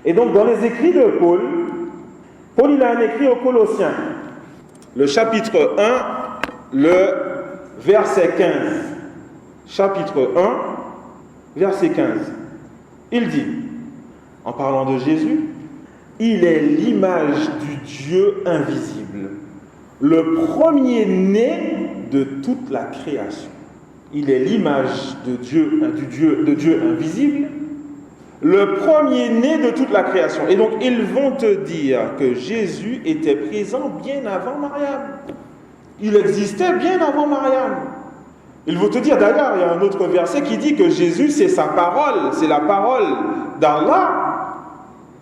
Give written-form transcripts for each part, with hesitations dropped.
Et donc, dans les écrits de Paul, il a un écrit aux Colossiens, le chapitre 1, le verset 15. Chapitre 1, verset 15. Il dit, en parlant de Jésus, « Il est l'image du Dieu invisible, le premier-né de toute la création. » Il est l'image de Dieu invisible, le premier-né de toute la création. Et donc, ils vont te dire que Jésus était présent bien avant Mariam. Il existait bien avant Mariam. Ils vont te dire, d'ailleurs, il y a un autre verset qui dit que Jésus, c'est sa parole, c'est la parole d'Allah.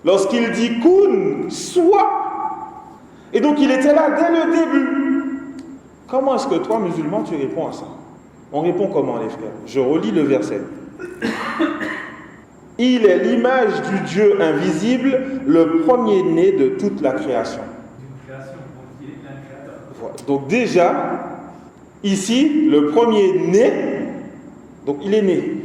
Lorsqu'il dit « Kun », soit. Et donc, il était là dès le début. Comment est-ce que toi, musulman, tu réponds à ça? On répond comment, les frères? Je relis le verset. Il est l'image du Dieu invisible, le premier-né de toute la création. Voilà. Donc déjà, ici, le premier-né, donc il est né.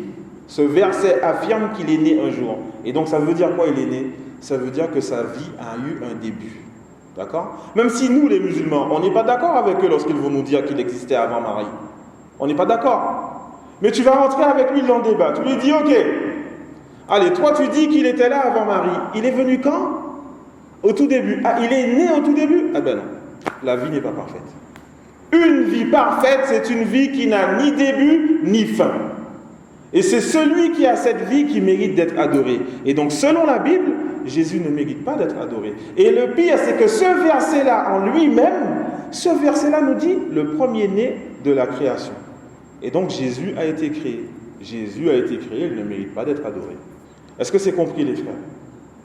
Ce verset affirme qu'il est né un jour. Et donc ça veut dire quoi, il est né? Ça veut dire que sa vie a eu un début. D'accord? Même si nous, les musulmans, on n'est pas d'accord avec eux lorsqu'ils vont nous dire qu'il existait avant Marie. On n'est pas d'accord. Mais tu vas rentrer avec lui dans le débat. Tu lui dis, ok, allez, toi tu dis qu'il était là avant Marie. Il est venu quand? Au tout début. Ah, il est né au tout début? Ah ben non, la vie n'est pas parfaite. Une vie parfaite, c'est une vie qui n'a ni début ni fin. Et c'est celui qui a cette vie qui mérite d'être adoré. Et donc, selon la Bible, Jésus ne mérite pas d'être adoré. Et le pire, c'est que ce verset-là, en lui-même, ce verset-là nous dit le premier-né de la création. Et donc, Jésus a été créé. Jésus a été créé, il ne mérite pas d'être adoré. Est-ce que c'est compris, les frères?